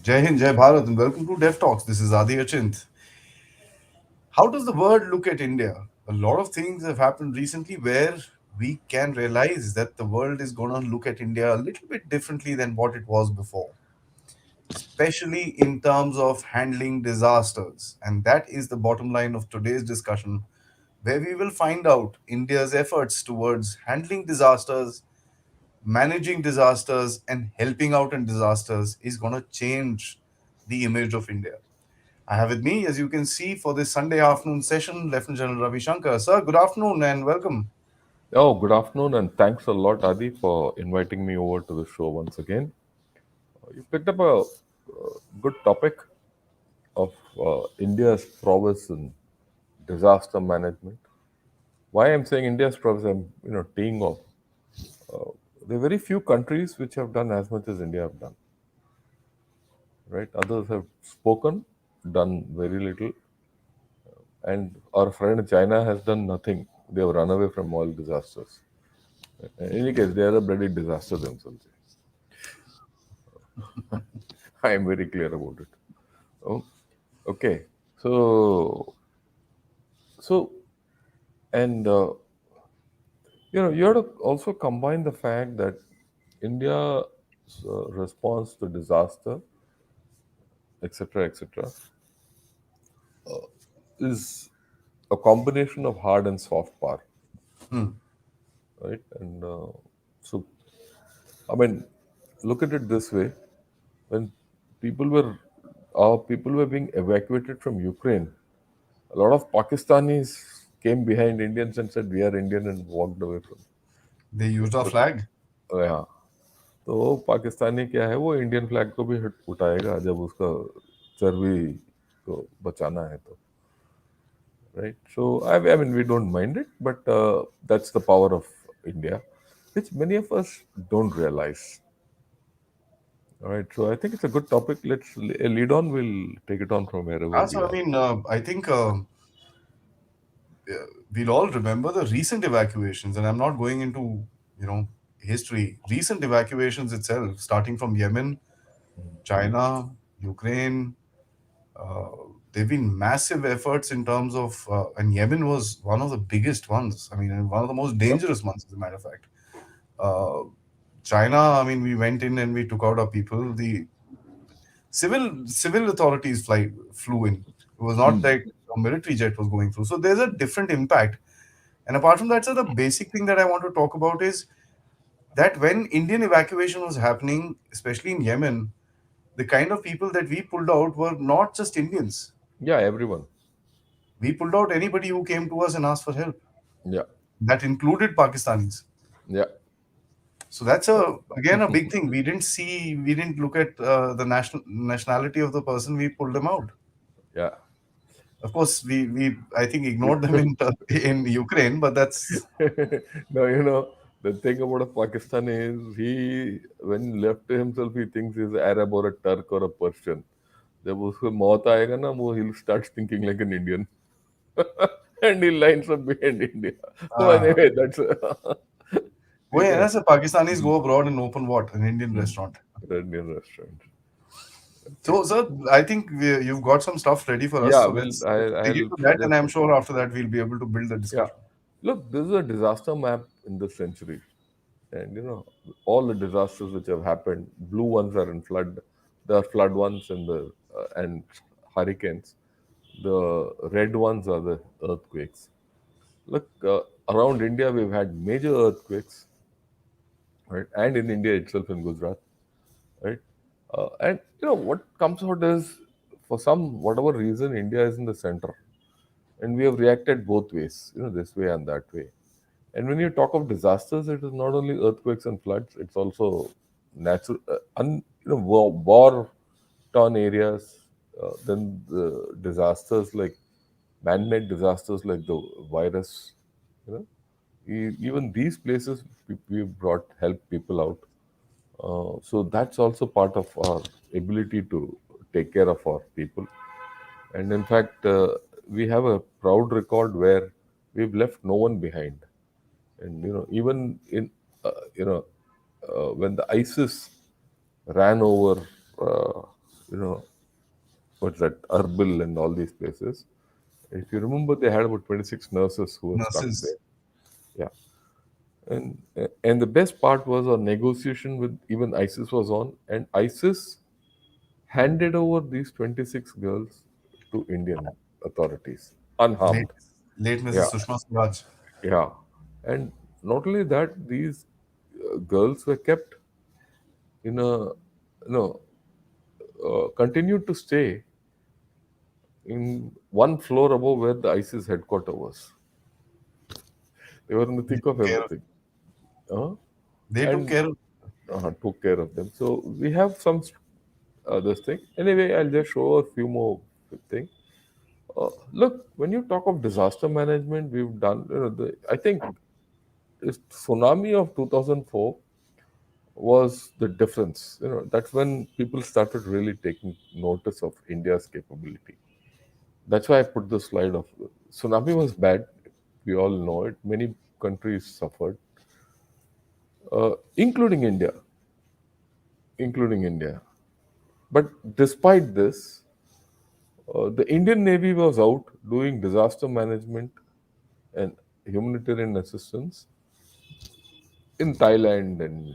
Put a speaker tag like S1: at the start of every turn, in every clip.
S1: Jai Hind, Jai Bharat, and welcome to Dev Talks. This is Aadi. How does the world look at India? A lot of things have happened recently where we can realize that the world is going to look at India a little bit differently than what it was before, especially in terms of handling disasters. And that is the bottom line of today's discussion, where we will find out India's efforts towards handling disasters, managing disasters, and helping out in disasters is going to change the image of India. I have with me, as you can see, for this Sunday afternoon session, Lieutenant General Ravi Shankar. Sir, good afternoon and welcome.
S2: Oh, good afternoon, and thanks a lot, Adi, for inviting me over to the show once again. You picked up a good topic of India's prowess in disaster management. Why I'm saying India's prowess, I'm teeing off. There are very few countries which have done as much as India have done. Right? Others have spoken, done very little, and our friend China has done nothing. They have run away from all disasters. In any case, they are a bloody disaster themselves. I am very clear about it. Oh, okay. So, and you have to also combine the fact that India's response to disaster, etc., etc., is a combination of hard and soft power,
S1: Hmm.
S2: right? And so, I mean, look at it this way: when people were, our people were being evacuated from Ukraine, a lot of Pakistanis came behind Indians and said, "We are Indian," and walked away from.
S1: They used our flag.
S2: Yeah. तो पाकिस्तानी क्या है वो Indian flag को भी उठाएगा जब उसका चर्बी को बचाना है तो right so I mean we don't mind it but that's the power of India which many of us don't realize. All right, so I think it's a good topic. Let's lead on. We'll take it on from wherever we
S1: So,
S2: are.
S1: I think we'll all remember the recent evacuations, and I'm not going into, you know, history. Recent evacuations itself, starting from Yemen, China, Ukraine. Uh, there have been massive efforts in terms of, and Yemen was one of the biggest ones. I mean, and one of the most
S2: Yep.
S1: dangerous ones, as a matter of fact. Uh, China, I mean, we went in and we took out our people. The civil authorities flew in. It was not like a military jet was going through. So there's a different impact. And apart from that, so the basic thing that I want to talk about is that when Indian evacuation was happening, especially in Yemen, the kind of people that we pulled out were not just Indians.
S2: Yeah, everyone.
S1: We pulled out anybody who came to us and asked for help.
S2: Yeah,
S1: That included Pakistanis.
S2: yeah,
S1: So that's a again a big thing. We didn't look at the nationality of the person. We pulled them out.
S2: yeah.
S1: Of course, we I think ignored them in in Ukraine, but that's
S2: Now, the thing about a Pakistani is he, when left to himself, he thinks he's Arab or a Turk or a Persian. जब उसको मौत आएगा ना वो he'll start thinking like an Indian and he lines up behind India. So
S1: uh,
S2: anyway, that's
S1: why
S2: ठीक है.
S1: ऐसे Pakistanis go abroad and open what an Indian
S2: Hmm.
S1: restaurant.
S2: Indian restaurant. Okay.
S1: So, sir, I think you've got some stuff ready for us.
S2: Yeah,
S1: So
S2: well,
S1: let's dig
S2: I'll
S1: into that, and
S2: suggest.
S1: I'm sure after that we'll be able to build the
S2: Yeah.
S1: discussion.
S2: Look, this is a disaster map in this century. And all the disasters which have happened, blue ones are in flood, the flood ones and the and hurricanes. The red ones are the earthquakes. Look, around India we've had major earthquakes, right? And in India itself in Gujarat, right? And what comes out is, for some whatever reason, India is in the center, and we have reacted both ways, this way and that way. And when you talk of disasters, it is not only earthquakes and floods; it's also natural, war-torn areas. Then the disasters like man-made disasters like the virus. You know, even these places we brought help people out. So that's also part of our ability to take care of our people. And in fact, we have a proud record where we've left no one behind. And even in when the ISIS ran over uh, you know, what's that, Erbil and all these places. If you remember, they had about 26 nurses who were stuck
S1: Nurses.
S2: there. Yeah. And the best part was our negotiation with even ISIS was on, and ISIS handed over these 26 girls to Indian authorities
S1: Late,
S2: unharmed.
S1: late
S2: Yeah,
S1: Mrs. Sushma Swaraj.
S2: yeah. And not only that, these girls were kept in a, continued to stay in one floor above where the ISIS headquarters was. They were in the
S1: They
S2: thick
S1: took
S2: of
S1: care of.
S2: everything. Uh,
S1: They took
S2: and
S1: care of.
S2: took care of them. So we have some this thing. Anyway, I'll just show a few more things. Look, when you talk of disaster management, we've done. I think this tsunami of 2004 was the difference. That's when people started really taking notice of India's capability. That's why I put the slide of tsunami was bad. We all know it. Many countries suffered, including India, including India. But despite this, the Indian Navy was out doing disaster management and humanitarian assistance in Thailand and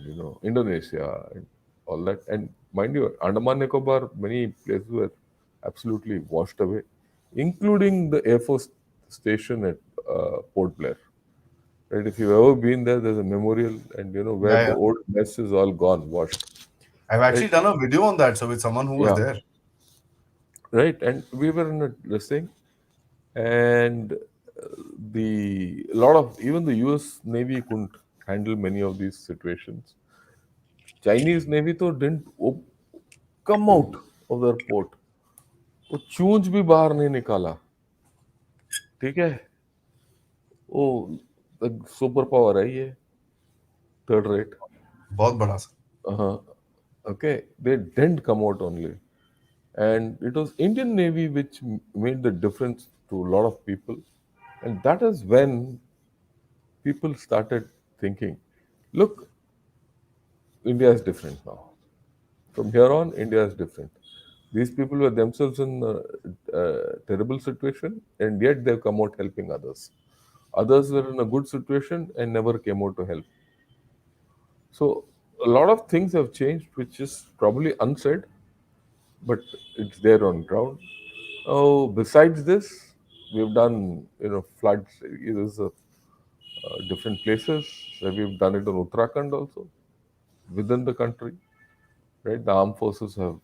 S2: Indonesia and all that. And mind you, Andaman Nicobar, many places were absolutely washed away, including the Air Force station at Port Blair. Right? If you've ever been there, there's a memorial, and where
S1: Yeah,
S2: the
S1: yeah.
S2: old mess is all gone, washed.
S1: I've
S2: Right?
S1: actually done a video on that, so with someone who was
S2: Yeah.
S1: there.
S2: Right. And we were in a listing, and the a lot of even the US Navy couldn't handle many of these situations. Chinese Navy तो didn't come out of their port. वो चूंज भी बाहर नहीं निकाला. ठीक है. वो super power है ये. Third rate.
S1: बहुत बड़ा सा.
S2: Okay, they didn't come out only, and it was Indian Navy which made the difference to a lot of people, and that is when people started thinking, look, India is different now. From here on, India is different. These people were themselves in a terrible situation, and yet they've come out helping others. Others were in a good situation and never came out to help. So a lot of things have changed, which is probably unsaid, but it's there on ground. Oh, besides this, we've done floods. There's different places. We've done it in Uttarakhand also, within the country. Right, the armed forces have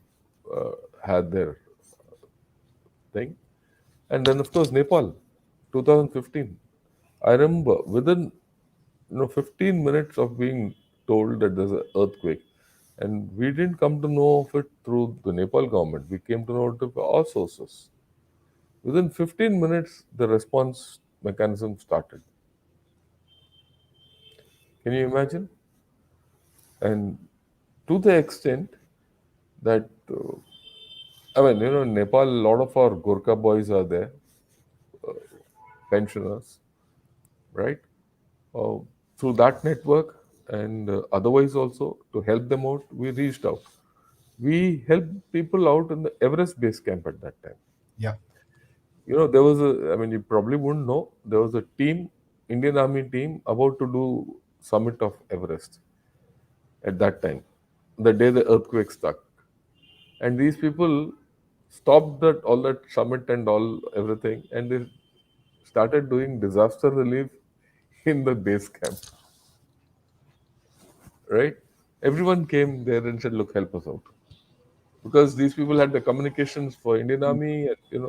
S2: uh, had their thing. And then, of course, Nepal, 2015. I remember within 15 minutes of being told that there's an earthquake, and we didn't come to know of it through the Nepal government. We came to know it through our sources. Within 15 minutes, the response mechanism started. Can you imagine? And to the extent that, I mean, Nepal, a lot of our Gurkha boys are there, pensioners, right? uh, Through that network and otherwise also to help them out, we reached out. We helped people out in the Everest base camp at that time.
S1: Yeah.
S2: There was I mean, you probably wouldn't know, there was a team, Indian Army team, about to do summit of Everest at that time, the day the earthquake struck. And these people stopped all that summit and all everything, and they started doing disaster relief in the base camp. Right? Everyone came there and said, "Look, help us out," because these people had the communications for Indian Army, and,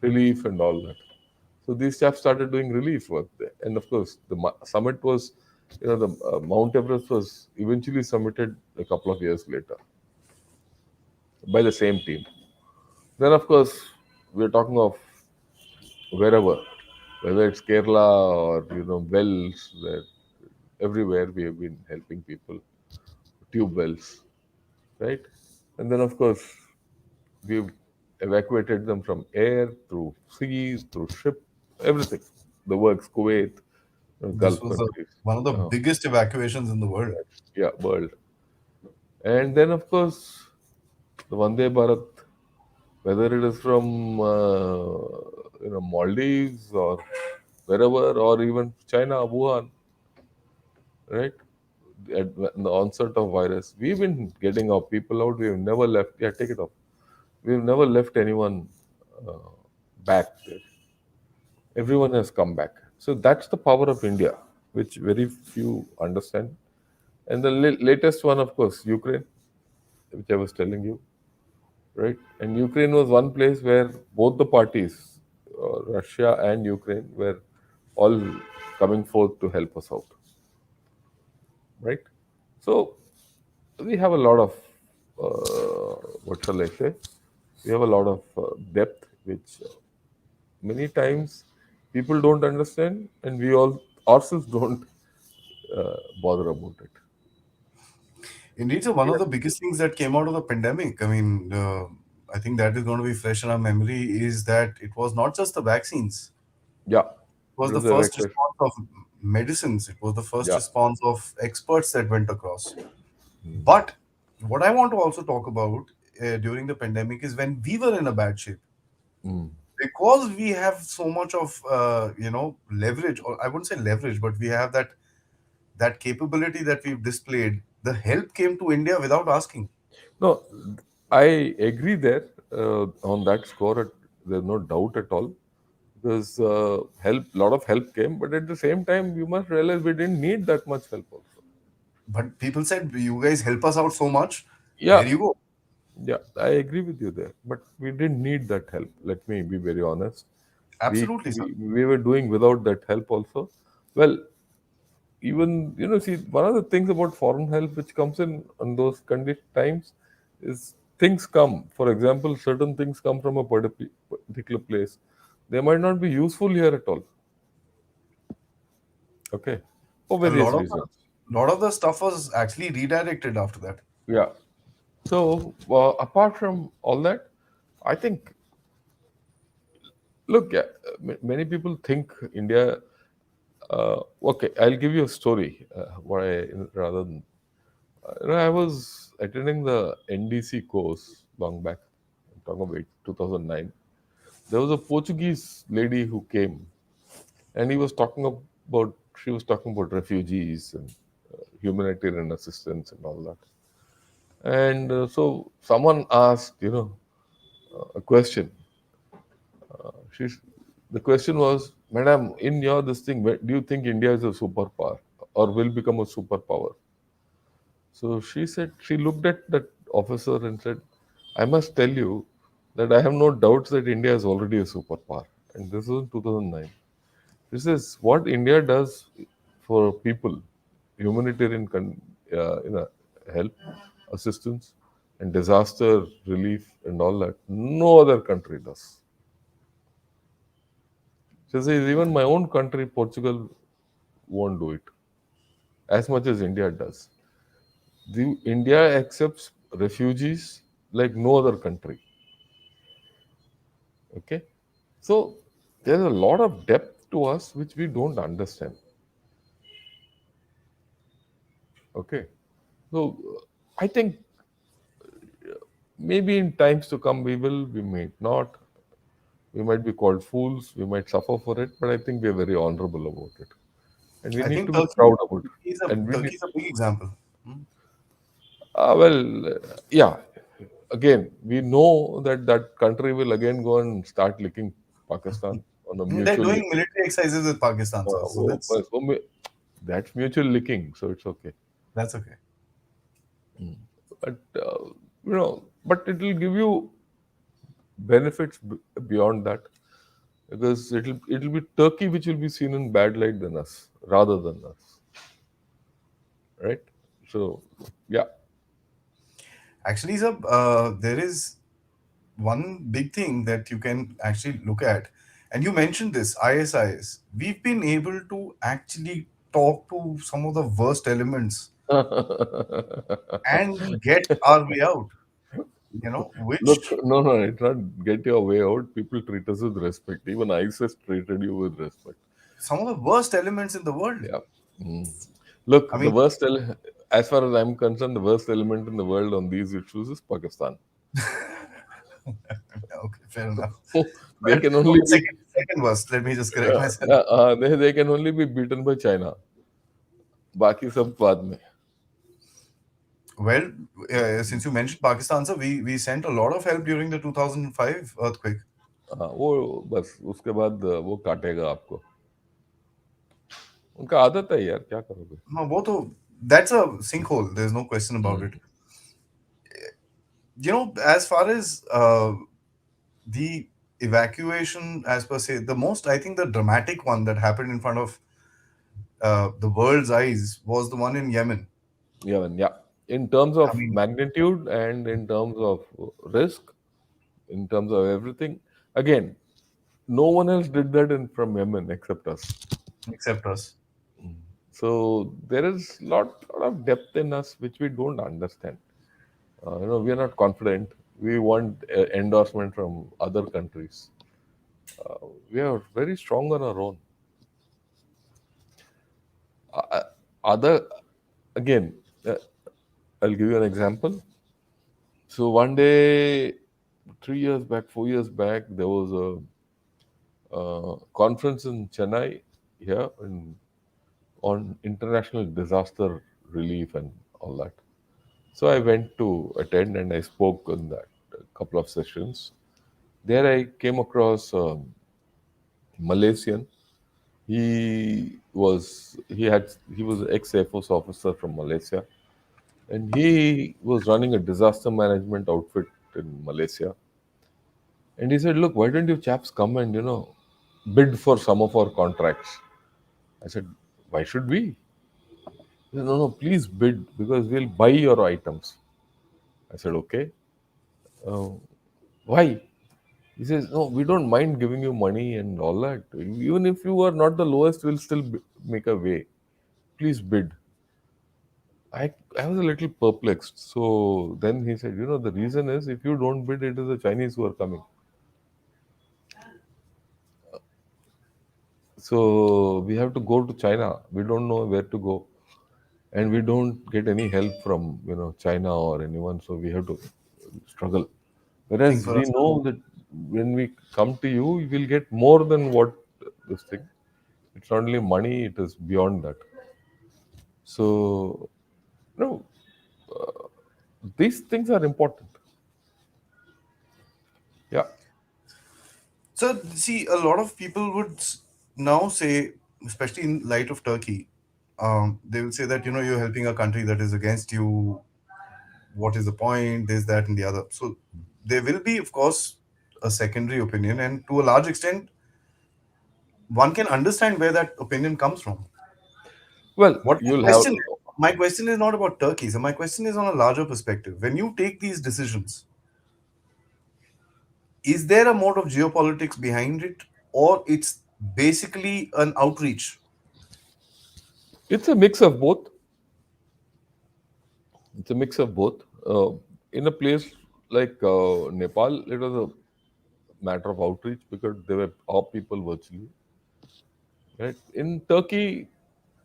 S2: relief and all that. So these staff started doing relief work there, and of course, the summit was, the Mount Everest was eventually summited a couple of years later by the same team. Then, of course, we're talking of wherever, whether it's Kerala or wells, where everywhere we have been helping people, tube wells, right? And then, of course, we've evacuated them from air, through sea, through ship, everything. The works, Kuwait,
S1: This
S2: Gulf
S1: was
S2: countries,
S1: one of the
S2: uh,
S1: biggest evacuations in the world.
S2: yeah, world. And then, of course, The Vande Bharat, whether it is from Maldives or wherever, or even China, Wuhan, right? At the onset of virus, we've been getting our people out. We've never left. Yeah, take it off. We've never left anyone uh, back there. Everyone has come back. So that's the power of India, which very few understand. And the latest one, of course, Ukraine, which I was telling you, right? And Ukraine was one place where both the parties, Russia and Ukraine, were all coming forth to help us out, right? So we have a lot of, what shall I say? We have a lot of depth, which many times people don't understand, and we all ourselves don't bother about it.
S1: Indeed, so one of the biggest things that came out of the pandemic, I mean, I think that is going to be fresh in our memory, is that it was not just the vaccines.
S2: Yeah,
S1: It was
S2: it
S1: the
S2: was
S1: first
S2: evacuation.
S1: response of medicines. It was the first
S2: Yeah.
S1: response of experts that went across. But what I want to also talk about during the pandemic is when we were in a bad shape,
S2: Mm.
S1: because we have so much of leverage, or I wouldn't say leverage, but we have that capability that we've displayed. The help came to India without asking.
S2: No, I agree there on that score. There's no doubt at all because lot of help came, but at the same time, you must realize we didn't need that much help also.
S1: But people said, "You guys help us out so much.
S2: Yeah,
S1: Here you go."
S2: yeah, I agree with you there, but we didn't need that help. Let me be very honest. We
S1: Absolutely, sir.
S2: we, we were doing without that help also. Well, even see, one of the things about foreign help which comes in on those condition times is things come. For example, certain things come from a particular place. They might not be useful here at all. Okay, for
S1: A
S2: various reasons.
S1: lot of the stuff was actually redirected after that.
S2: Yeah. So apart from all that, I think, look, yeah, many people think India. Okay, I'll give you a story. Why rather than I was attending the NDC course long back. I'm talking about 2009. There was a Portuguese lady who came, and she was talking about refugees and humanitarian assistance and all that. And so someone asked, a question. She's The question was, "Madam, in your this thing, do you think India is a superpower or will become a superpower?" So she said, she looked at that officer and said, "I must tell you that I have no doubts that India is already a superpower." And this was in 2009. She says, "What India does for people, humanitarian help, assistance, and disaster relief, and all that, no other country does." She says, "Even my own country, Portugal, won't do it as much as India does. India accepts refugees like no other country." Okay, so there's a lot of depth to us which we don't understand. Okay, so I think maybe in times to come we might not, we might be called fools, we might suffer for it, but I think we are very honorable about it, and we
S1: I
S2: need
S1: think
S2: to be proud about it. And we need,
S1: Turkey is a big example. Hmm.
S2: well, yeah. Again, we know that that country will again go and start licking Pakistan on a
S1: They're
S2: mutual
S1: doing
S2: licking.
S1: military exercises with Pakistan, sir. So
S2: That's mutual licking, so it's okay.
S1: that's okay.
S2: But but it will give you benefits beyond that, because it'll be Turkey which will be seen in bad light than us, rather than us, right? So yeah.
S1: Actually, sir, there is one big thing that you can actually look at, and you mentioned this ISIS. We've been able to actually talk to some of the worst elements and get our way out.
S2: Look,
S1: Which
S2: no, no, it's not get your way out. People treat us with respect. Even ISIS treated you with respect.
S1: some of the worst elements in the world.
S2: Yeah. Mm. Look,
S1: I mean,
S2: as far as I'm concerned, the worst element in the world on these issues is Pakistan.
S1: Okay, fair enough.
S2: They can
S1: Well,
S2: only be
S1: second worst. Let me just correct myself.
S2: they can only be beaten by China. बाकी सब बाद में.
S1: Well, since you mentioned Pakistan, sir, we sent a lot of help during the 2005 earthquake.
S2: वो बस उसके बाद वो काटेगा आपको. उनका आदत है यार, क्या करोगे.
S1: No, that's a sinkhole. There's no question about it.
S2: Hmm.
S1: As far as the evacuation, as per se, the most, I think, the dramatic one that happened in front of the world's eyes was the one in Yemen.
S2: Yeah, yeah. In terms
S1: I
S2: of
S1: mean,
S2: magnitude and in terms of risk, in terms of everything, again, no one else did that from Yemen except us.
S1: except us.
S2: So there is lot of depth in us which we don't understand. We are not confident. We want endorsement from other countries. We are very strong on our own. Uh, other again, uh, I'll give you an example. So one day, 3 years back, 4 years back, there was a conference in Chennai here on international disaster relief and all that. So I went to attend and I spoke in that couple of sessions. There I came across Malaysian. He was ex Air Force officer from Malaysia, and he was running a disaster management outfit in Malaysia. And he said, "Look, why don't you chaps come and bid for some of our contracts?" I said, "Why should we?" He said, "No, no, please bid because we'll buy your items." I said, "Okay." Uh, why? He says, "No, we don't mind giving you money and all that. Even if you are not the lowest, we'll still make a way. Please bid." I was a little perplexed. So then he said, "The reason is if you don't bid, it is the Chinese who are coming. So we have to go to China. We don't know where to go. And we don't get any help from, China or anyone. So we have to struggle.
S1: Think
S2: Whereas
S1: for
S2: we
S1: us.
S2: know that when we come to you, we will get more than what this thing. It's not only money, it is beyond that. So, no, these things are important. Yeah.
S1: So, see, a lot of people would now say, especially in light of Turkey, they will say that you're helping a country that is against you. What is the point? This, that, and the other. So, there will be, of course, a secondary opinion, and to a large extent, one can understand where that opinion comes from.
S2: Well,
S1: What
S2: you'll have.
S1: my question is not about Turkey. So, my question is on a larger perspective. When you take these decisions, is there a mode of geopolitics behind it, or it's basically an outreach?
S2: It's a mix of both. It's a mix of both. In a place like Nepal, it was a matter of outreach because they were our people virtually. Right? In Turkey,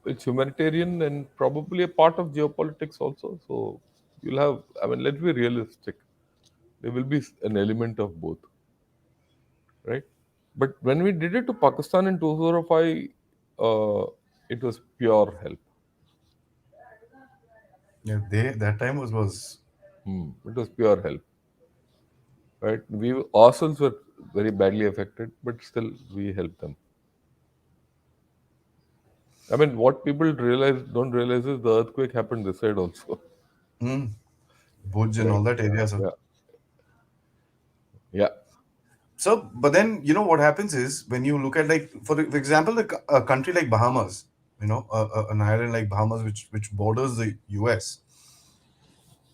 S2: it's humanitarian and probably a part of geopolitics also. So you'll have, I mean, let's be realistic. There will be an element of both, right? But when we did it to Pakistan in 2005, it was pure help.
S1: Yeah, that time was
S2: It was pure help, right? We ourselves were very badly affected, but still we helped them. I mean, what people don't realize is the earthquake happened this side also,
S1: mm, Bhuj and
S2: right?
S1: all that area. So,
S2: Yeah, yeah,
S1: but then what happens is when you look at, like, for example, a country like Bahamas, an island like Bahamas, which borders the U.S.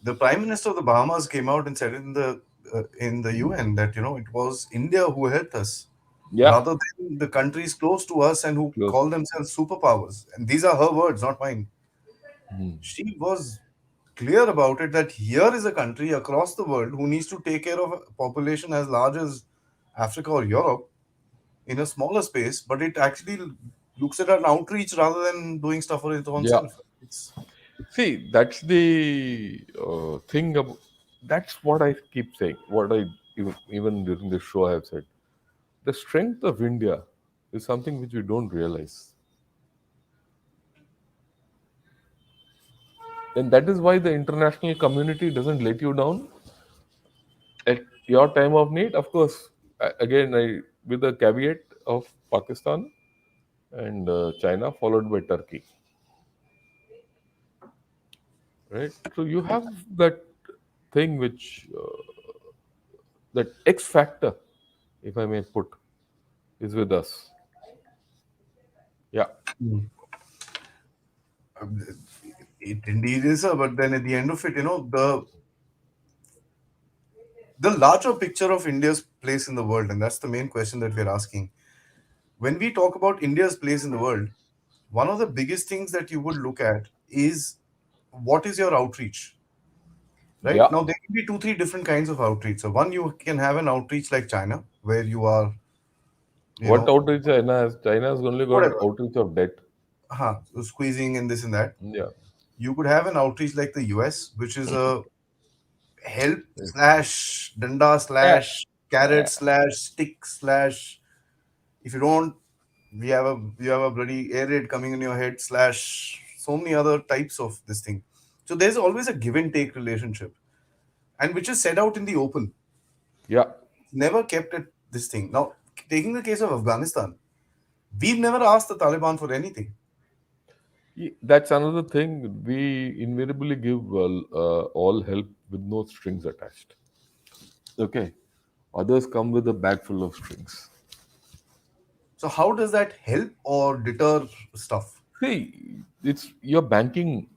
S1: The Prime Minister of the Bahamas came out and said in the UN that it was India who helped us,
S2: yeah.
S1: rather than the countries close to us and who
S2: Close.
S1: call themselves superpowers. And these are her words, not mine.
S2: Hmm.
S1: She was clear about it that here is a country across the world who needs to take care of a population as large as Africa or Europe in a smaller space, but it actually looks at an outreach rather than doing stuff for its own
S2: Yeah.
S1: self. It's
S2: See, that's the thing. That's what I keep saying. What I even during the show I have said. The strength of India is something which we don't realize. And that is why the international community doesn't let you down at your time of need. Of course, again, with the caveat of Pakistan and China, followed by Turkey, right? So you have that thing which, that X factor, if I may put, is with us. Yeah,
S1: Mm. Um, It indeed is, but then at the end of it, the larger picture of India's place in the world, and that's the main question that we're asking. When we talk about India's place in the world, one of the biggest things that you would look at is what is your outreach, right?
S2: yeah.
S1: Now, there can be two, three different kinds of outreach. So, one, you can have an outreach like China, where you are, you
S2: What
S1: know,
S2: outreach China has? China has only got
S1: whatever,
S2: outreach of debt.
S1: so squeezing and this and that.
S2: Yeah.
S1: You could have an outreach like the US, which is a help slash danda
S2: Yeah.
S1: slash carrot slash stick slash, if you don't, we have a bloody air raid coming in your head slash so many other types of this thing. So there's always a give and take relationship, and which is set out in the open,
S2: Yeah.
S1: never kept at this thing. Now, taking the case of Afghanistan, we've never asked the Taliban for anything.
S2: That's another thing. We invariably give all help with no strings attached. Okay. Others come with a bag full of strings.
S1: So how does that help or deter stuff?
S2: See, it's you're banking,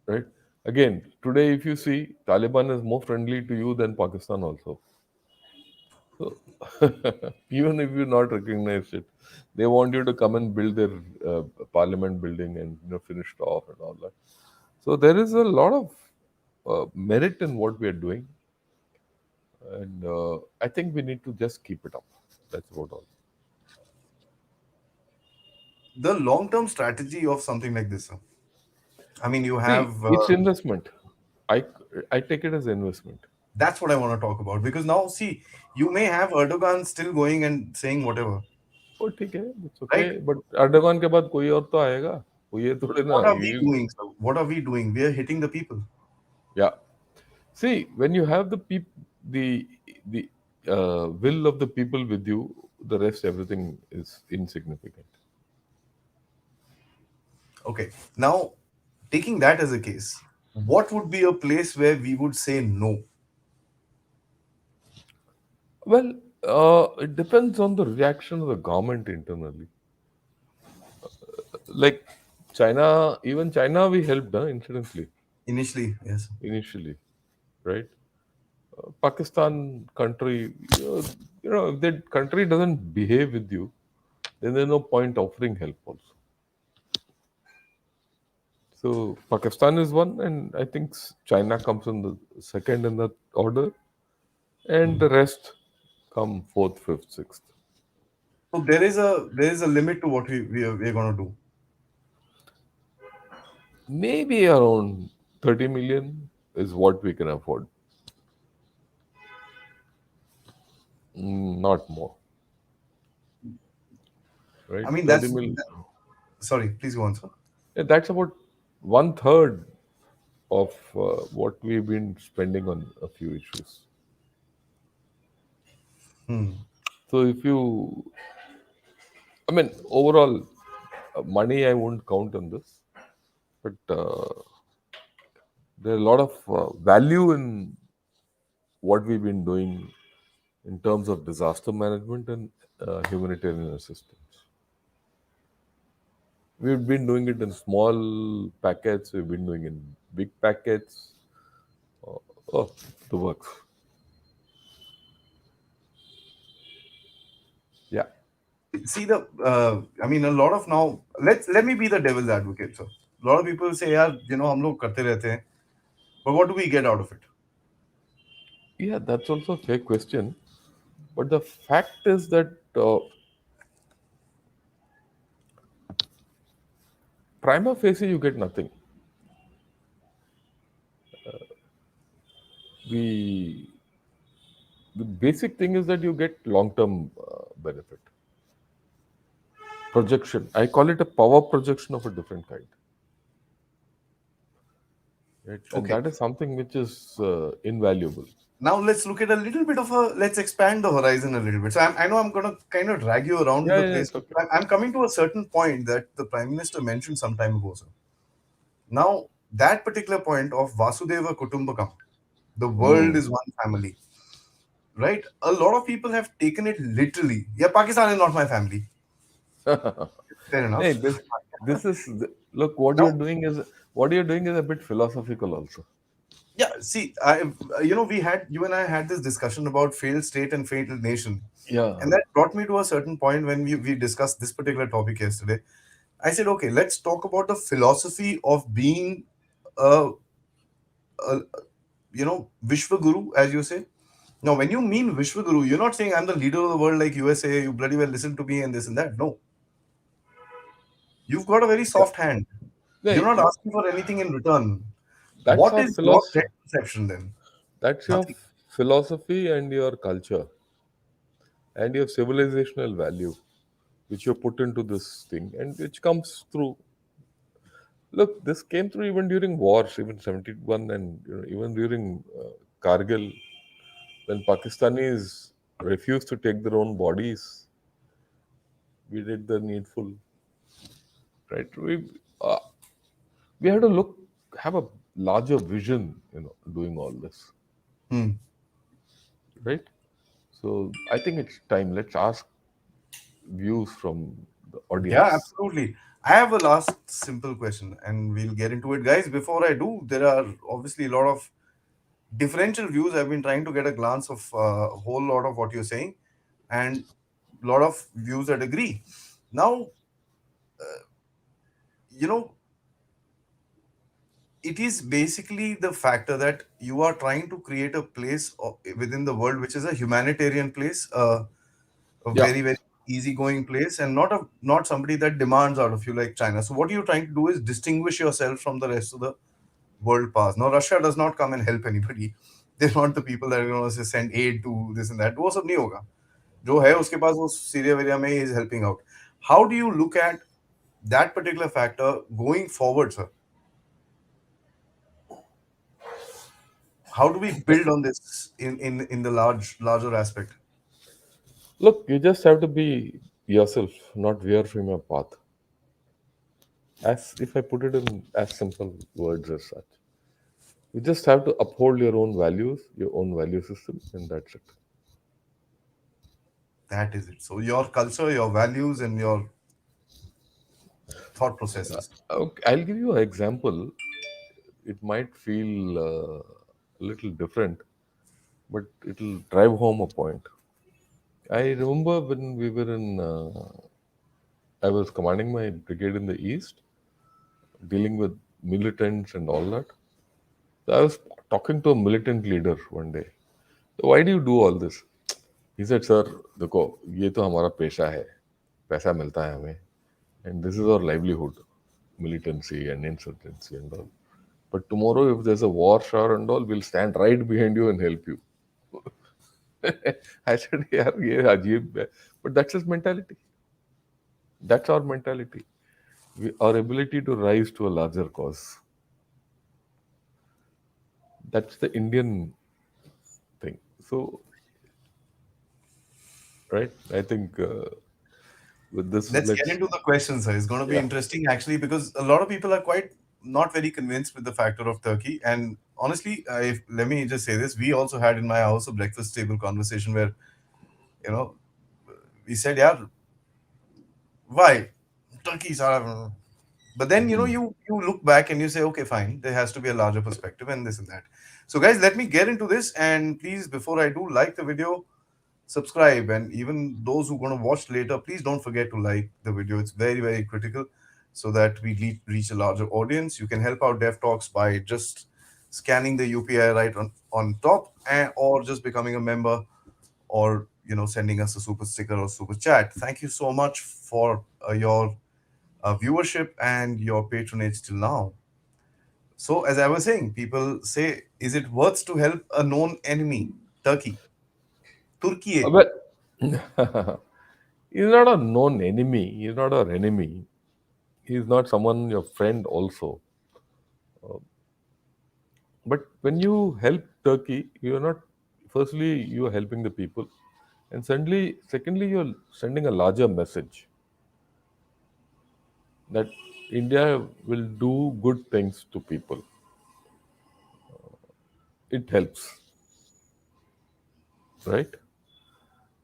S2: right? Again, today, if you see, Taliban is more friendly to you than Pakistan also. So, even if you not recognize it, they want you to come and build their parliament building and finish it off and all that. So there is a lot of merit in what we are doing, and I think we need to just keep it up. That's about all.
S1: The long term strategy of something like this, sir. I mean, you
S2: See,
S1: have
S2: it's investment. I I take it as investment.
S1: that's what I want to talk about, because now, see, you may have Erdogan still going and saying whatever,
S2: Oh, ठीक है, it's okay.
S1: right?
S2: But Erdogan के बाद कोई और तो आएगा. वो ये थोड़े ना.
S1: What are we doing, sir? What are we doing? We are hitting the people.
S2: Yeah. See, when you have the will of the people with you, the rest everything is insignificant.
S1: Okay. Now, taking that as a case, what would be a place where we would say no?
S2: Well, it depends on the reaction of the government internally. Like China, even China, we helped, incidentally,
S1: Initially, yes.
S2: initially, right? Pakistan country, if that country doesn't behave with you, then there's no point offering help also. So Pakistan is one, and I think China comes in the second in that order, and the rest come fourth, fifth, sixth.
S1: So there is a limit to what we're going to do.
S2: Maybe around 30 million is what we can afford, not more, right?
S1: I mean,
S2: 30 million.
S1: sorry, please go on, sir.
S2: Yeah, that's about one third of what we've been spending on a few issues.
S1: Hmm.
S2: So if you, I mean, overall money, I won't count on this, but there's a lot of value in what we've been doing in terms of disaster management and humanitarian assistance. We've been doing it in small packets. We've been doing it in big packets. Oh, the works. Yeah.
S1: See the I mean, a lot of now, let me be the devil's advocate, sir. A lot of people say, yeah, हम लोग करते रहते हैं, but what do we get out of it?
S2: Yeah, that's also a fair question. But the fact is that prima facie you get nothing. the the basic thing is that you get long term benefit projection. I call it a power projection of a different kind, right? And
S1: Okay.
S2: that is something which is invaluable.
S1: Now let's look at a little bit of a, let's expand the horizon a little bit. So I know I'm going to kind of drag you around to
S2: Yeah,
S1: the
S2: yeah,
S1: place.
S2: it's okay.
S1: I'm coming to a certain point that the Prime Minister mentioned some time ago, sir. Now, that particular point of Vasudhaiva Kutumbakam, the world
S2: Mm.
S1: is one family, right? A lot of people have taken it literally. Yeah, Pakistan is not my family. Fair
S2: Hey,
S1: enough.
S2: this is look what
S1: Now,
S2: you're doing is a bit philosophical also.
S1: yeah, see, we had, you and I had this discussion about failed state and failed nation.
S2: Yeah,
S1: And that brought me to a certain point when we discussed this particular topic yesterday. I said, okay, let's talk about the philosophy of being a, a Vishwa Guru, as you say. Now, when you mean Vishwa Guru, you're not saying I'm the leader of the world like USA, you bloody well listen to me and this and that. No, you've got a very
S2: yeah.
S1: soft hand. You're
S2: Hey,
S1: not asking for anything in return.
S2: that's
S1: What
S2: our
S1: is your threat
S2: philosophy.
S1: perception then?
S2: That's your
S1: Nothing.
S2: philosophy and your culture and your civilizational value, which you put into this thing, and which comes through. Look, this came through even during wars, even 71, and even during Kargil, when Pakistanis refused to take their own bodies. We did the needful, right? Uh, we had to have a larger vision, doing all this,
S1: Hmm.
S2: right? So I think it's time. Let's ask views from the
S1: Yeah,
S2: audience.
S1: absolutely. I have a last simple question and we'll get into it. Guys, before I do, there are obviously a lot of differential views. I've been trying to get a glance of a whole lot of what you're saying and a lot of views that agree. Now, you know, it is basically the factor that you are trying to create a place within the world which is a humanitarian place, a
S2: Yeah.
S1: very very easygoing place, and not somebody that demands out of you like China. So what you're trying to do is distinguish yourself from the rest of the world pass. Now Russia does not come and help anybody. They're not the people that are going to send aid to this and that. वो सब नहीं होगा. जो है उसके पास वो Syria वेरिया में is helping out. How do you look at that particular factor going forward, sir? How do we build on this in the larger aspect?
S2: Look, you just have to be yourself, not veer from your path. As if I put it in as simple words as such. You just have to uphold your own values, your own value system, and that's it.
S1: That is it. So your culture, your values, and your thought processes.
S2: Okay, I'll give you an example. It might feel a little different, but it'll drive home a point. I remember when we were I was commanding my brigade in the east, dealing with militants and all that. So I was talking to a militant leader one day. So why do you do all this? He said, "Sir, देखो ये तो हमारा पेशा है, पैसा मिलता है हमें, and this is our livelihood, militancy and insurgency and all. But tomorrow, if there's a war, sure and all, we'll stand right behind you and help you." I said, "यार ये अजीब है," but that's his mentality. That's our mentality. Our ability to rise to a larger cause. That's the Indian thing. So, right? I think with this,
S1: Let's get
S2: let's
S1: into the questions, sir. It's going to be
S2: yeah.
S1: interesting actually because a lot of people are quite not very convinced with the factor of Turkey. And honestly, let me just say this: we also had in my house a breakfast table conversation where you know we said, "Yeah, why Turkey, sir?" But then
S2: Mhm.
S1: you look back and you say, okay, fine, there has to be a larger perspective and this and that. So, guys, let me get into this. And please, before I do, like the video, subscribe, and even those who are going to watch later, please don't forget to like the video. It's very very critical so that we reach a larger audience. You can help out Dev Talks by just scanning the UPI right on top, or just becoming a member, or sending us a super sticker or super chat. Thank you so much for your viewership and your patronage till now. So, as I was saying, people say, is it worth to help a known enemy, Turkey? Turkey.
S2: Well, he's not a known enemy. He's not our enemy. He's not someone your friend also. But when you help Turkey, you are not. Firstly, you are helping the people, and secondly, you're sending a larger message that India will do good things to people. It helps, right?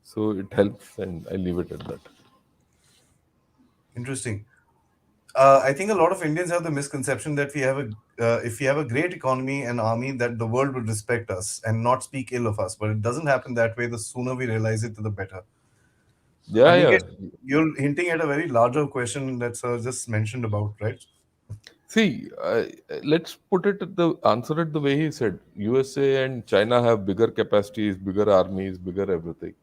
S2: So it helps, and I leave it at that.
S1: Interesting. I think a lot of Indians have the misconception that if we have a great economy and army, that the world would respect us and not speak ill of us. But it doesn't happen that way. The sooner we realize it, the better.
S2: Yeah,
S1: Nikesh,
S2: yeah.
S1: you're hinting at a very larger question that sir just mentioned about, right?
S2: See, let's put it the answer it the way he said. USA and China have bigger capacities, bigger armies, bigger everything,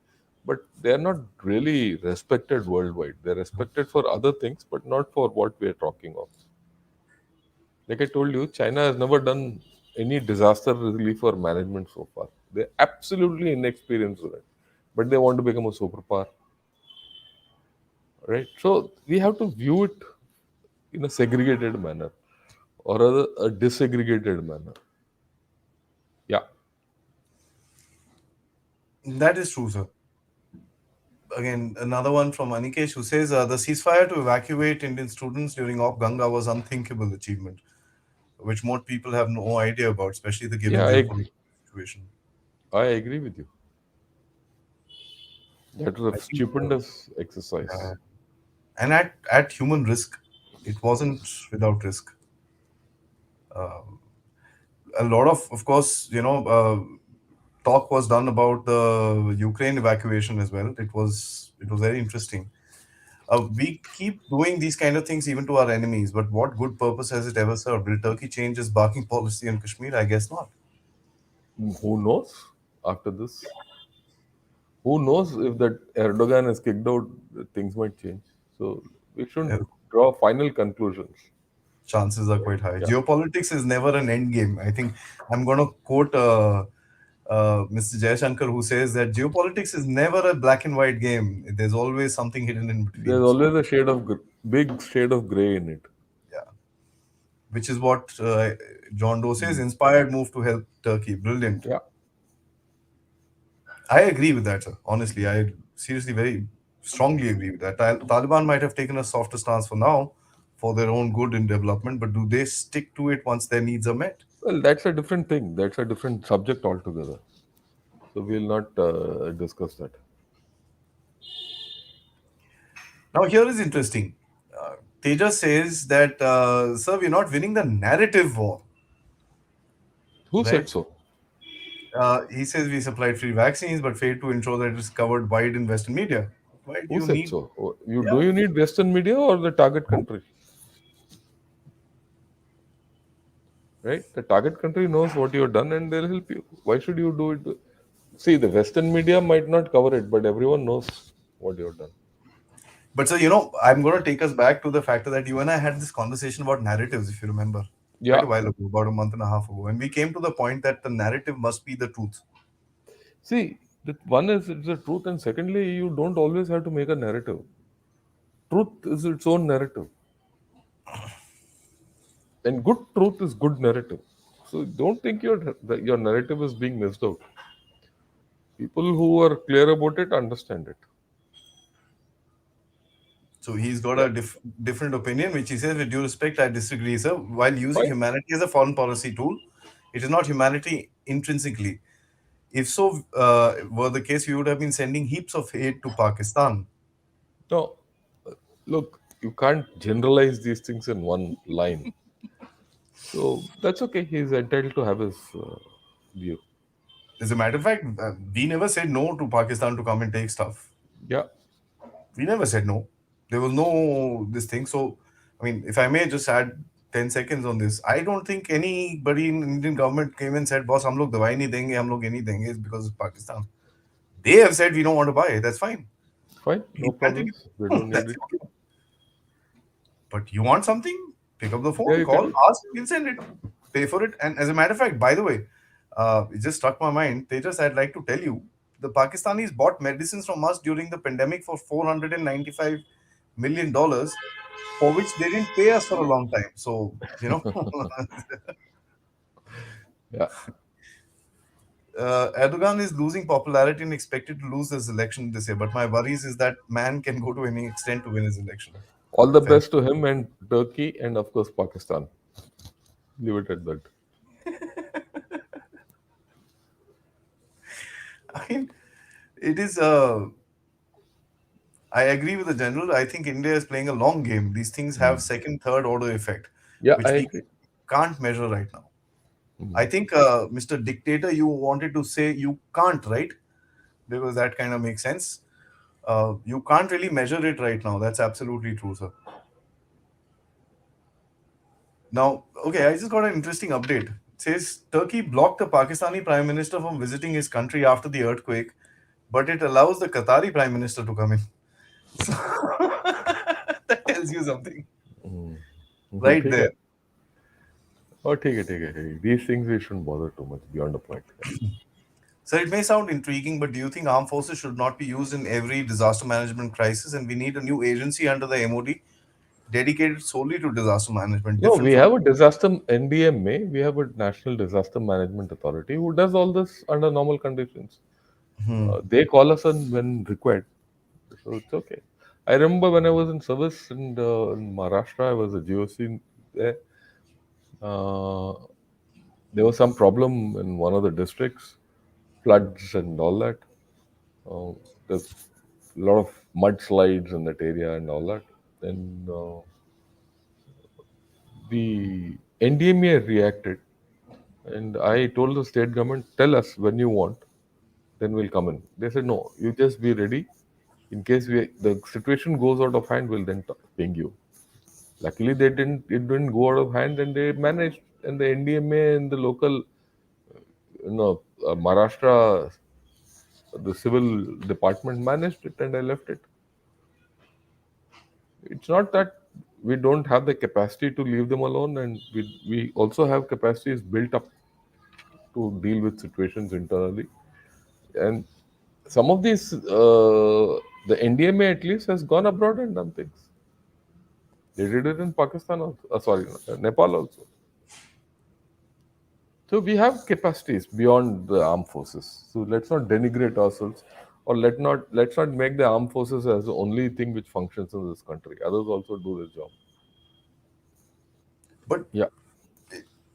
S2: but they are not really respected worldwide. They're respected for other things, but not for what we are talking of. Like I told you, China has never done any disaster relief or management so far. They're absolutely inexperienced with it, but they want to become a superpower, right? So we have to view it in a segregated manner or rather a disaggregated manner. Yeah.
S1: That is true, sir. Again, another one from Anikesh who says the ceasefire to evacuate Indian students during Op Ganga was unthinkable achievement, which most people have no idea about, especially the given
S2: Yeah,
S1: geopolitical situation.
S2: I agree with you. That was
S1: I
S2: a
S1: think,
S2: stupendous
S1: yeah.
S2: exercise.
S1: And at human risk, it wasn't without risk. A lot of course, talk was done about the Ukraine evacuation as well. It was very interesting. We keep doing these kind of things even to our enemies, but what good purpose has it ever served? Will Turkey change its barking policy in Kashmir? I guess not.
S2: Who knows after this? Who knows if that Erdogan is kicked out, things might change. So we shouldn't
S1: Uh,
S2: draw final conclusions.
S1: Chances are quite high.
S2: Yeah.
S1: Geopolitics is never an end game. I think I'm going to quote Mr. Shankar, who says that geopolitics is never a black and white game. There's always something hidden in
S2: There's
S1: between. So,
S2: always a big shade of gray in it.
S1: yeah, which is what John Doe says.
S2: Mm.
S1: Inspired move to help Turkey. Brilliant.
S2: Yeah.
S1: I agree with that, sir. Honestly, I seriously very strongly agree with that. Taliban might have taken a softer stance for now for their own good in development, but do they stick to it once their needs are met?
S2: Well, that's a different thing. That's a different subject altogether. So we'll not discuss that.
S1: Now, here is interesting. Teja says that, sir, we're not winning the narrative war,
S2: Who said
S1: right?
S2: so?
S1: He says we supplied free vaccines but failed to ensure that it's covered wide in Western media. Why do
S2: Who
S1: you
S2: said
S1: need?
S2: so? You do
S1: Yeah.
S2: you need Western media or the target country? Right? The target country knows what you've done and they'll help you. Why should you do it? See, the Western media might not cover it, but everyone knows what you've done.
S1: But so, I'm going to take us back to the fact that you and I had this conversation about narratives, if you remember, quite
S2: Yeah.
S1: a while ago, about a month and a half ago. And we came to the point that the narrative must be the truth.
S2: See, the one is it's the truth, and secondly, you don't always have to make a narrative. Truth is its own narrative, and good truth is good narrative. So don't think that your narrative is being missed out. People who are clear about it understand it.
S1: So he's got
S2: Yeah,
S1: a different opinion, which he says, with due respect, I disagree, sir. While using
S2: fine.
S1: humanity as a foreign policy tool, it is not humanity intrinsically. If so were the case, we would have been sending heaps of aid to Pakistan.
S2: No, look, you can't generalize these things in one line. So that's okay. He's entitled to have his view.
S1: As a matter of fact, we never said no to Pakistan to come and take stuff.
S2: Yeah,
S1: We never said no. There was no this thing. So, I mean, if I may just add 10 seconds on this, I don't think anybody in Indian government came and said, boss, हम लोग दवाई नहीं देंगे, हम लोग ये नहीं देंगे, it's because of Pakistan. They have said we don't want to buy. That's fine.
S2: fine. No
S1: Please continue.
S2: problems. They don't need
S1: That's
S2: it.
S1: okay. But you want something? Pick up the
S2: Yeah,
S1: phone,
S2: you can
S1: call,
S2: do.
S1: ask, we'll send it. pay for it. And as a matter of fact, by the way, it just struck my mind. Tejas, I'd like to tell you, the Pakistanis bought medicines from us during the pandemic for $495 million, for which they didn't pay us for a long time. So,
S2: Yeah.
S1: Erdogan is losing popularity and expected to lose his election this year. But my worries is that man can go to any extent to win his election.
S2: All the
S1: Fair.
S2: best to him and Turkey and of course Pakistan. Leave it at that.
S1: I mean, it is. I agree with the general. I think India is playing a long game. These things have
S2: Mm.
S1: second, third order effect,
S2: Yeah, I
S1: which we
S2: agree.
S1: can't measure right now. I
S2: Mm.
S1: think, Mr. Dictator, you wanted to say you can't, right? Because that kind of makes sense. You can't really measure it right now. That's absolutely true, sir. Now, okay, I just got an interesting update. It says Turkey blocked the Pakistani Prime Minister from visiting his country after the earthquake, but it allows the Qatari Prime Minister to come in. So that tells you something
S2: Mm.
S1: right
S2: ठीक है.
S1: there.
S2: Oh, ठीक है. These things we shouldn't bother too much beyond the point. Yeah.
S1: So it may sound intriguing, but do you think armed forces should not be used in every disaster management crisis and we need a new agency under the MOD dedicated solely to disaster management,
S2: No,
S1: different
S2: we
S1: from.
S2: have a disaster NDMA. We have a National Disaster Management Authority who does all this under normal conditions.
S1: Hmm.
S2: They call us on when required, so it's okay. I remember when I was in service in Maharashtra, I was a GOC there. Uh, there was some problem in one of the districts, floods and all that. Uh, there's a lot of mudslides in that area and all that. Then the NDMA reacted, and I told the state government, "Tell us when you want, then we'll come in." They said, "No, you just be ready. In case the situation goes out of hand, we'll then ping you." Luckily, they didn't. It didn't go out of hand, and they managed. And the NDMA and the local, Maharashtra, the civil department managed it, and I left it. It's not that we don't have the capacity to leave them alone, and we also have capacities built up to deal with situations internally. And some of these, the NDMA at least has gone abroad and done things. They did it in Pakistan also. Sorry, Nepal also. So we have capacities beyond the armed forces. So let's not denigrate ourselves, or let's not make the armed forces as the only thing which functions in this country. Others also do this job.
S1: But
S2: Yeah.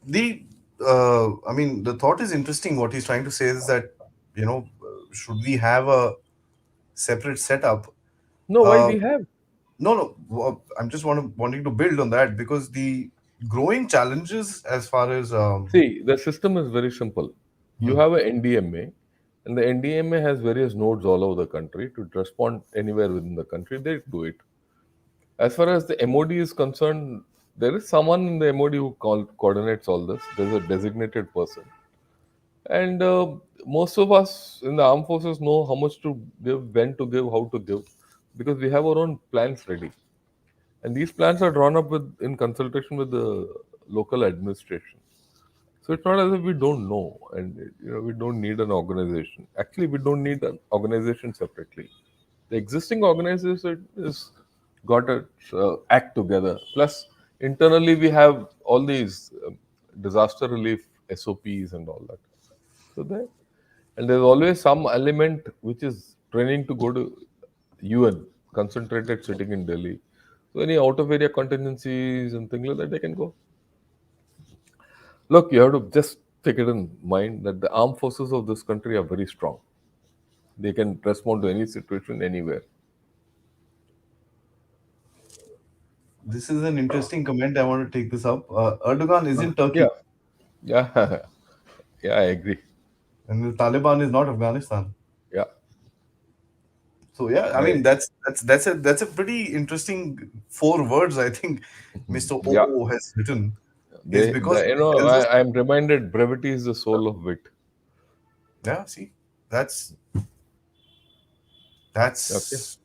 S1: the, I mean, the thought is interesting. What he's trying to say is that, should we have a separate setup?
S2: No, why
S1: Uh,
S2: we have?
S1: no, no. I'm just wanting to build on that because the growing challenges as far as
S2: See, the system is very simple. You
S1: hmm,
S2: have a NDMA, and the NDMA has various nodes all over the country to respond anywhere within the country. They do it. As far as the MOD is concerned, there is someone in the MOD who coordinates all this. There's a designated person. And most of us in the armed forces know how much to give, when to give, how to give, because we have our own plans ready. And these plans are drawn up in consultation with the local administration. So it's not as if we don't know, and we don't need an organization. Actually, we don't need an organization separately. The existing organization is got to act together. Plus, internally we have all these disaster relief SOPs and all that. So there, and there's always some element which is training to go to UN, concentrated sitting in Delhi. So any out of area contingencies and things like that, they can go. Look, you have to just take it in mind that the armed forces of this country are very strong. They can respond to any situation anywhere.
S1: this is an interesting comment. I want to take this up. Erdogan is in
S2: Yeah,
S1: Turkey,
S2: yeah, yeah. I agree.
S1: and the Taliban is not Afghanistan.
S2: Yeah,
S1: So yeah, I
S2: I
S1: mean that's a pretty interesting four words I think Mr.
S2: yeah.
S1: O has written is
S2: They,
S1: because
S2: the,
S1: it tells us.
S2: I'm reminded brevity is the soul of wit.
S1: Yeah, see, that's
S2: Okay.
S1: that's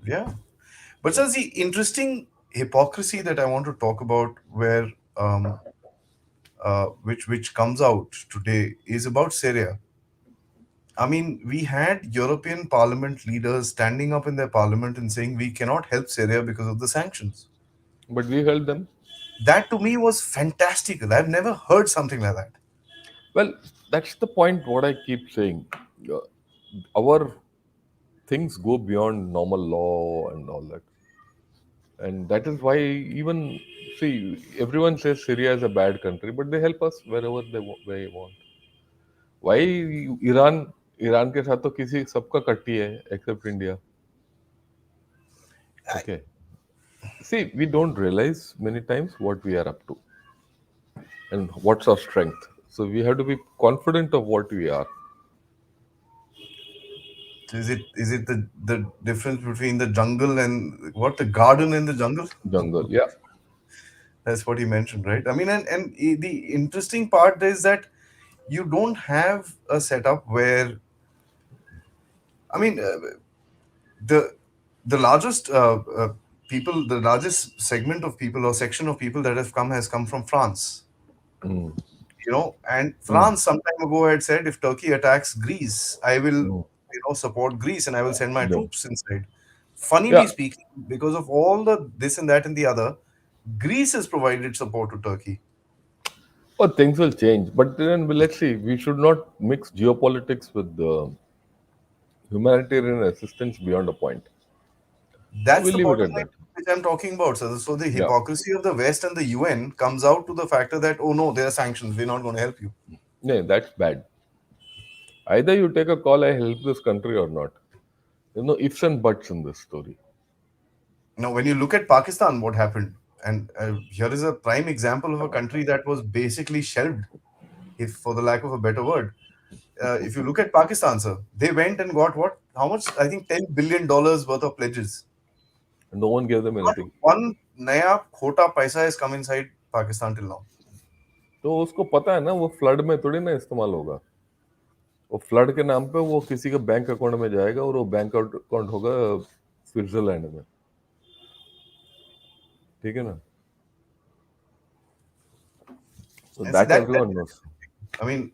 S1: yeah. But so the interesting hypocrisy that I want to talk about, where um, which comes out today is about Syria. I mean, we had European Parliament leaders standing up in their parliament and saying we cannot help Syria because of the sanctions.
S2: But we help them.
S1: That to me was fantastical. I've never heard something like that.
S2: Well, that's the point. What I keep saying, Uh, our things go beyond normal law and all that, and that is why even see everyone says Syria is a bad country, but they help us wherever they want. Why Iran के साथ तो किसी सबका कट्टी है except India.
S1: I,
S2: Okay. See, we don't realize many times what we are up to and what's our strength. So we have to be confident of what we are.
S1: is it the difference between the jungle and what, the garden and the jungle?
S2: Jungle, yeah.
S1: That's what he mentioned, right? I mean, and the interesting part is that you don't have a setup where, I mean, the the largest people, the largest segment of people or section of people that have come has come from France.
S2: Mm,
S1: And
S2: mm,
S1: France some time ago had said, if Turkey attacks Greece, I will,
S2: mm.
S1: support Greece and I will send my
S2: Yeah.
S1: troops inside. Funnily
S2: Yeah.
S1: speaking, because of all the this and that and the other, Greece has provided support to Turkey.
S2: Well, things will change, but then let's see. We should not mix geopolitics with humanitarian assistance beyond a point. So
S1: That's
S2: we'll
S1: the
S2: leave it
S1: bottom
S2: at
S1: line
S2: that.
S1: which I'm talking about. So the
S2: Yeah.
S1: hypocrisy of the West and the UN comes out to the factor that, oh no, there are sanctions, we're not going to help you.
S2: Yeah, that's bad. Either you take a call, I help this country or not. There's no ifs and buts in this story.
S1: Now, when you look at Pakistan, what happened? And here is a prime example of a country that was basically shelved, if for the lack of a better word. If you look at Pakistan, sir, they went and got what? How much? I think $10 billion worth of pledges.
S2: No one gave them
S1: Not
S2: anything.
S1: one naya khota paisa has come inside Pakistan till now.
S2: तो उसको पता है ना वो flood में थोड़ी ना इस्तेमाल होगा. वो फ्लड के नाम पे वो किसी के बैंक अकाउंट में जाएगा और वो बैंक अकाउंट होगा स्विट्जरलैंड में. ठीक है ना. So
S1: And see
S2: that
S1: that
S2: everyone knows.
S1: I mean,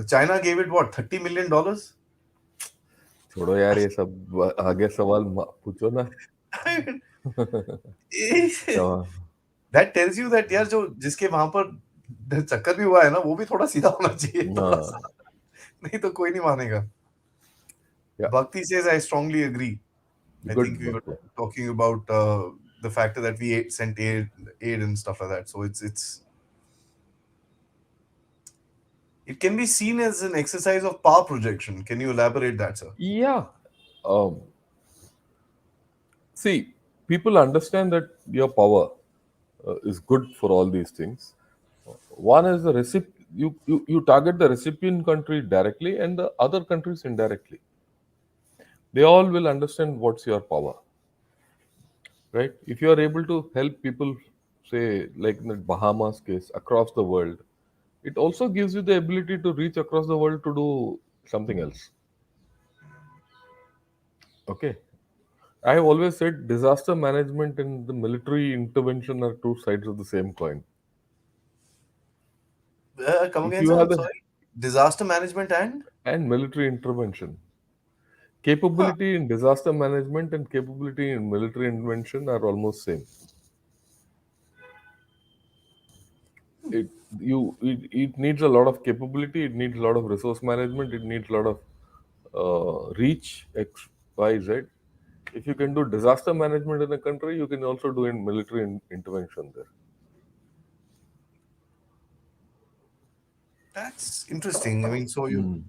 S1: China gave it what, $30 million?
S2: छोड़ो यार ये सब आगे सवाल पूछो ना.
S1: I mean,
S2: सवाल.
S1: that tells you that यार जो जिसके वहां पर चक्कर भी हुआ है ना, वो भी थोड़ा सीधा होना चाहिए, थोड़ा सा.
S2: हाँ.
S1: नहीं तो कोई नहीं मानेगा.
S2: Yeah.
S1: Bhakti says, I strongly agree. I think
S2: Good
S1: we were
S2: birthday.
S1: talking about the factor that we sent aid and stuff like that. So it can be seen as an exercise of power projection. Can you elaborate that, sir?
S2: Yeah. Um, See, people understand that your power is good for all these things. One is the you target the recipient country directly and the other countries indirectly. They all will understand what's your power, right? If you are able to help people, say, like in the Bahamas case, across the world, it also gives you the ability to reach across the world to do something else. Okay. I have always said disaster management and the military intervention are two sides of the same coin.
S1: Come
S2: If
S1: again,
S2: you
S1: sir.
S2: have the
S1: Sorry. Disaster management and
S2: and military intervention,
S1: huh,
S2: capability in disaster management and capability in military intervention are almost same. It needs a lot of capability. It needs a lot of resource management. It needs a lot of reach X Y Z. If you can do disaster management in a country, you can also do in military intervention there.
S1: that's interesting. I mean, so you
S2: Mm.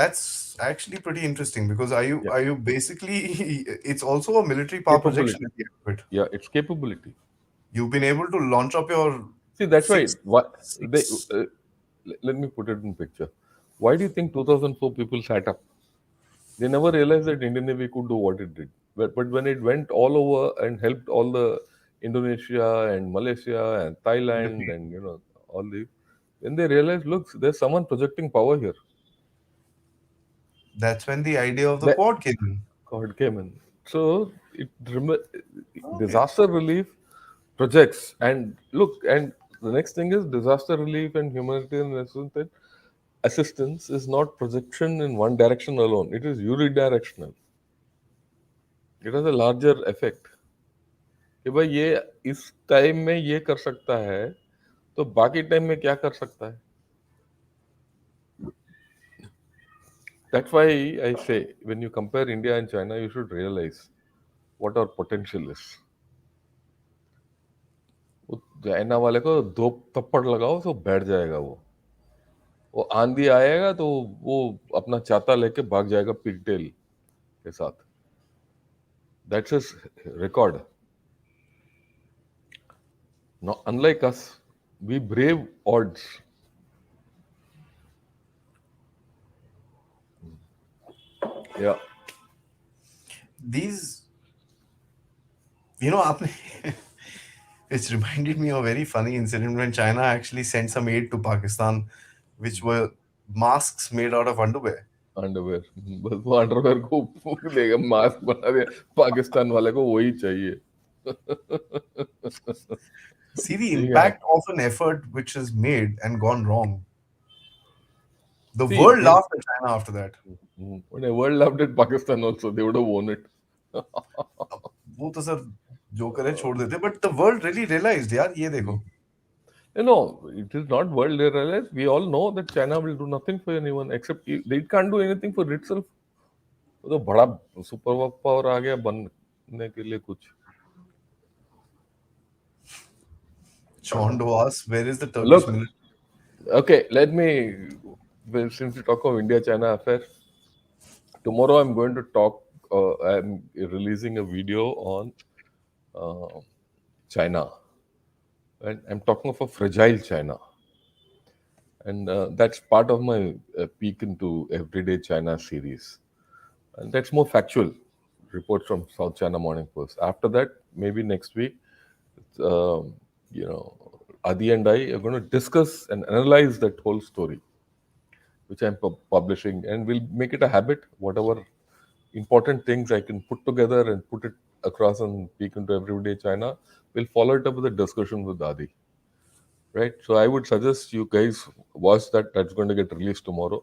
S1: that's actually pretty interesting because are you basically it's also a military power projection
S2: Capability.
S1: at the end of it.
S2: Yeah, it's capability.
S1: You've been able to launch up your
S2: See, that's why
S1: six
S2: what they
S1: six.
S2: let me put it in picture. Why do you think 2004 people sat up? They never realized that Indian Navy could do what it did. But when it went all over and helped all the Indonesia and Malaysia and Thailand and all these, then they realized, look, there's someone projecting power here.
S1: That's when the idea of the
S2: That
S1: quad came in.
S2: God came in. So
S1: Okay.
S2: disaster relief projects. And look, and the next thing is disaster relief and humanitarian assistance is not projection in one direction alone. It is unidirectional. It has a larger effect. कि भाई ये इस time में ये कर सकता है तो बाकी टाइम में क्या कर सकता है. That's why I say when you compare India and China, you should realize what our potential is. वो चाइना वाले को दो थप्पड़ लगाओ तो बैठ जाएगा वो आंधी आएगा तो वो अपना छाता लेके भाग जाएगा पिगटेल के साथ. That's his record. No, unlike us, we brave odds. Yeah,
S1: These, you know, it's reminded me of a very funny incident when China actually sent some aid to Pakistan, which were masks made out of underwear.
S2: Underwear. बस वो underwear को देगा mask बना दिया. पाकिस्तान वाले को वही चाहिए.
S1: See the
S2: ठीक है.
S1: impact of an effort which is made and gone wrong. The
S2: See,
S1: world laughed at China after that.
S2: when the world loved it, Pakistan also, they would have won it.
S1: वो तो sir joker है छोड़ देते, but the world really realized यार ये देखो.
S2: You know, it is not world realized. We all know that China will do nothing for anyone except they can't do anything for itself. तो बड़ा super power आ गया बनने के लिए कुछ.
S1: Chondo asks, where is the Turkish
S2: Look,
S1: military?
S2: okay, let me, well, since we talk of India-China affair, tomorrow I'm going to talk, I'm releasing a video on uh, China. And I'm talking of a fragile China. And that's part of my peek into Everyday China series. And that's more factual reports from South China Morning Post. After that, maybe next week, um, you know, Adi and I are going to discuss and analyze that whole story, which I'm publishing, and we'll make it a habit. Whatever important things I can put together and put it across and peek into Everyday China, we'll follow it up with a discussion with Adi. Right? So I would suggest you guys watch that. That's going to get released tomorrow.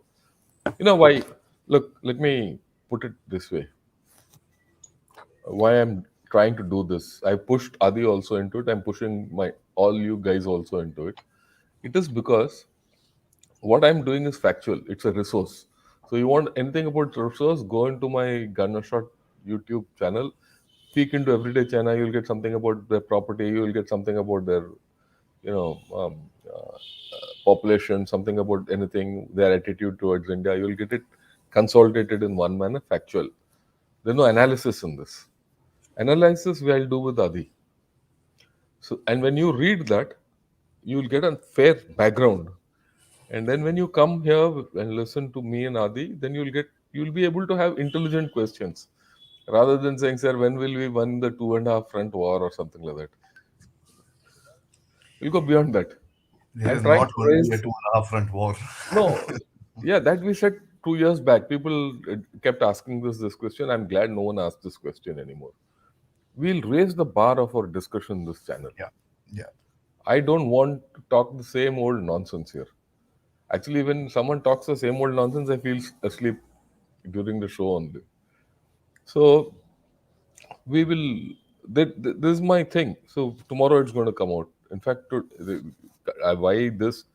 S2: You know why? Look, let me put it this way. Why I'm trying to do this. I pushed Adi also into it. I'm pushing my all you guys also into it. It is because what I'm doing is factual. It's a resource. So you want anything about resource, go into my Gunner Shot YouTube channel, peek into Everyday China, you'll get something about their property, you'll get something about their, you know, population, something about anything, their attitude towards India. You'll get it consolidated in one manner, factual. There's no analysis in this. Analysis we'll do with Adi. So, and when you read that, you'll get a fair background. And then when you come here and listen to me and Adi, then you'll be able to have intelligent questions rather than saying, "Sir, when will we win the 2.5 front war or something like that?" We'll go beyond that.
S1: There
S2: I'm
S1: is
S2: trying
S1: not
S2: to
S1: going to be a
S2: raise.
S1: two and a half front war.
S2: No, yeah, that we said 2 years back. People kept asking this question. I'm glad no one asked this question anymore. We'll raise the bar of our discussion in this channel.
S1: Yeah, yeah.
S2: I don't want to talk the same old nonsense here. Actually, when someone talks the same old nonsense, I feel asleep during the show only. So we will. This is my thing. So tomorrow it's going to come out. In fact, why this?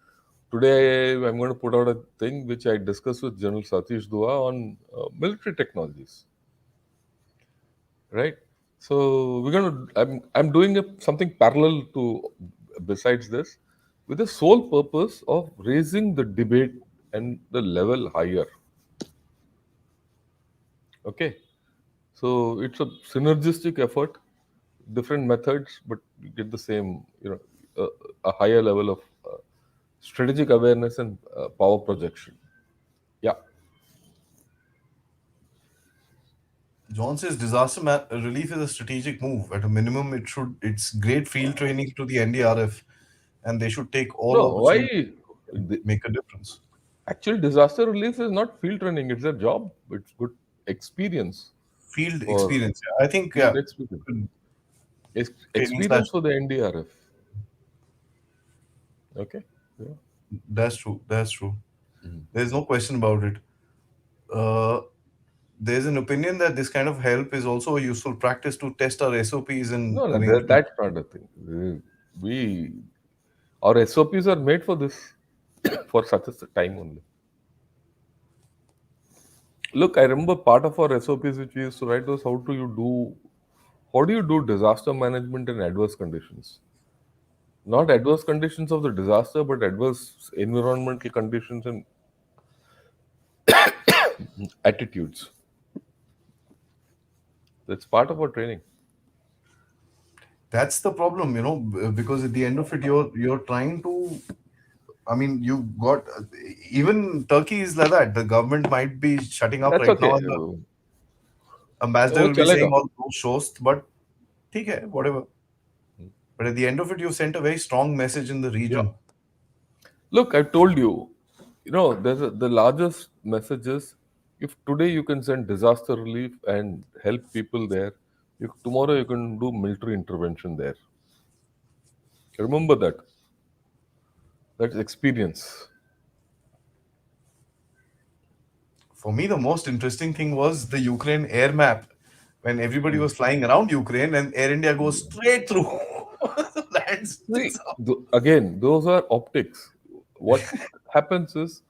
S2: Today I'm going to put out a thing which I discussed with General Satish Dua on military technologies. Right. So we're going to. I'm doing something parallel to besides this, with the sole purpose of raising the debate and the level higher. Okay. So it's a synergistic effort, different methods, but you get the same, a higher level of strategic awareness and power projection. Yeah.
S1: John says relief is a strategic move. At a minimum, it's great field training to the NDRF, and they should take all
S2: No, why?
S1: opportunities to
S2: The,
S1: make a difference.
S2: actual disaster relief is not field training, it's a job. It's good experience
S1: Field
S2: for
S1: experience. Yeah. I think,
S2: field
S1: yeah,
S2: experience.
S1: training slash.
S2: Experience for the NDRF. Okay. Yeah.
S1: That's true. That's true.
S2: Mhm.
S1: There's no question about it. Uh, there's an opinion that this kind of help is also a useful practice to test our SOPs and
S2: No, no,
S1: arrangements.
S2: that's not a thing. We our SOPs are made for this, for such a time only. Look, I remember part of our SOPs which we used to write was how do you do disaster management in adverse conditions? Not adverse conditions of the disaster, but adverse environmental conditions and attitudes. That's part of our training.
S1: That's the problem, because at the end of it, you're trying to. I mean, you got even Turkey is like that. The government might be shutting up
S2: That's
S1: right now,
S2: okay.
S1: and the ambassador
S2: वो
S1: will be saying
S2: चलेगा.
S1: all those shows. But ठीक है, whatever. But at the end of it, you sent a very strong message in the
S2: Yeah.
S1: region.
S2: Look, I told you, the largest message is if today you can send disaster relief and help people there, tomorrow you can do military intervention there. Remember that. That's experience.
S1: For me, the most interesting thing was the Ukraine air map when everybody
S2: Mm.
S1: was flying around Ukraine and Air India goes straight through, lands in
S2: See,
S1: South.
S2: again, those are optics. What happens is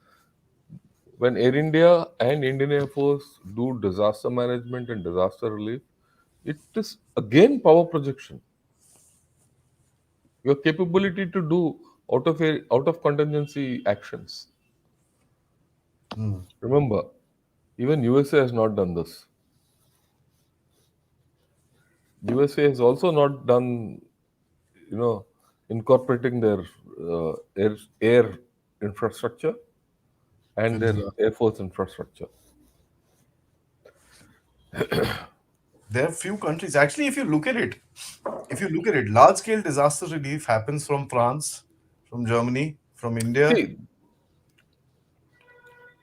S2: when Air India and Indian Air Force do disaster management and disaster relief, it is again power projection. Your capability to do out of contingency actions.
S1: Hmm.
S2: Remember, even USA has not done this. USA has also not done, you know, incorporating their air infrastructure and
S1: And
S2: their air force infrastructure.
S1: there are few countries. Actually, if you look at it, large scale disaster relief happens from France, from Germany, from India.
S2: See,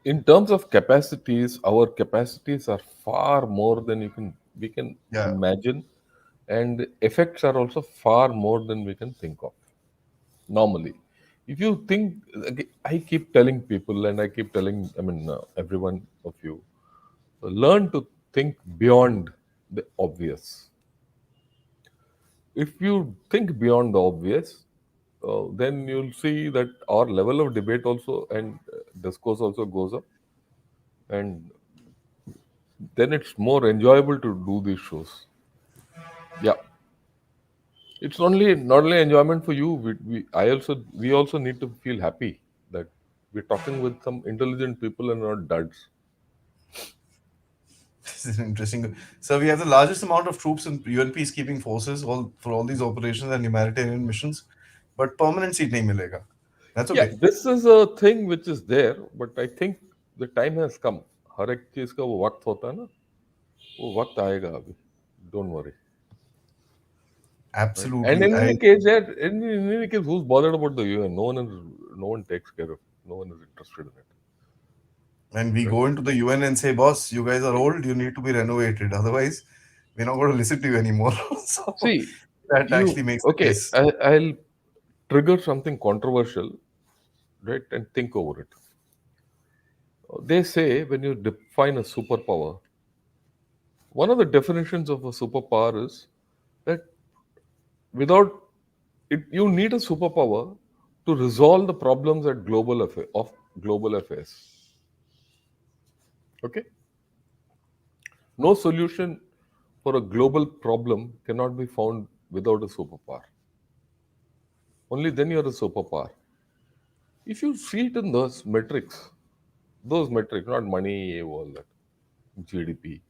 S2: in terms of capacities, our capacities are far more than we can
S1: Yeah.
S2: imagine, and effects are also far more than we can think of normally. If you think, I keep telling people, and I keep telling, every one of you, learn to think beyond the obvious. If you think beyond the obvious, then you'll see that our level of debate also and discourse also goes up, and then it's more enjoyable to do these shows. Yeah, it's only not only enjoyment for you. We also need to feel happy that we're talking with some intelligent people and not duds.
S1: This is interesting. So we have the largest amount of troops in UN peacekeeping forces all for all these operations and humanitarian missions, but permanent seat nahi milega. That's
S2: Yeah,
S1: okay.
S2: this is a thing which is there, but I think the time has come. हर एक चीज का वो वक्त होता है ना, वो वक्त आएगा अभी. Don't worry. Right? And
S1: Absolutely.
S2: in any case, yeah, in any case, who's bothered about the UN? No one takes care of it. No one is interested in it.
S1: And we
S2: Right?
S1: go into the UN and say, boss, you guys are old, you need to be renovated. Otherwise, we're not going to listen to you anymore. So
S2: See,
S1: that actually makes the
S2: okay,
S1: case.
S2: I'll trigger something controversial, right? And think over it. They say when you define a superpower, one of the definitions of a superpower is that without it, you need a superpower to resolve the problems of global affairs. Okay, no solution for a global problem cannot be found without a superpower. Only then you're a superpower. If you see it in those metrics, not money, all that, GDP,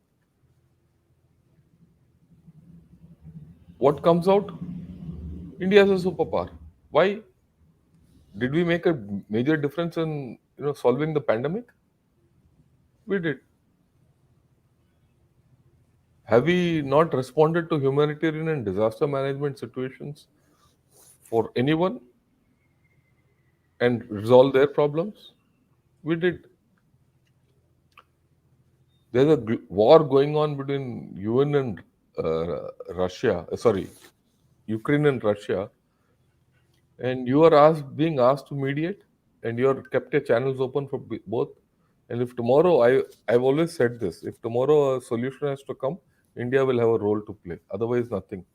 S2: what comes out? India is a superpower. Why? Did we make a major difference in solving the pandemic? We did. Have we not responded to humanitarian and disaster management situations for anyone and resolve their problems? We did. There's a war going on between UN and Russia. Sorry, Ukraine and Russia, and you are being asked to mediate, and you are kept your channels open for both. And if tomorrow, I've always said this, if tomorrow a solution has to come, India will have a role to play. Otherwise, nothing.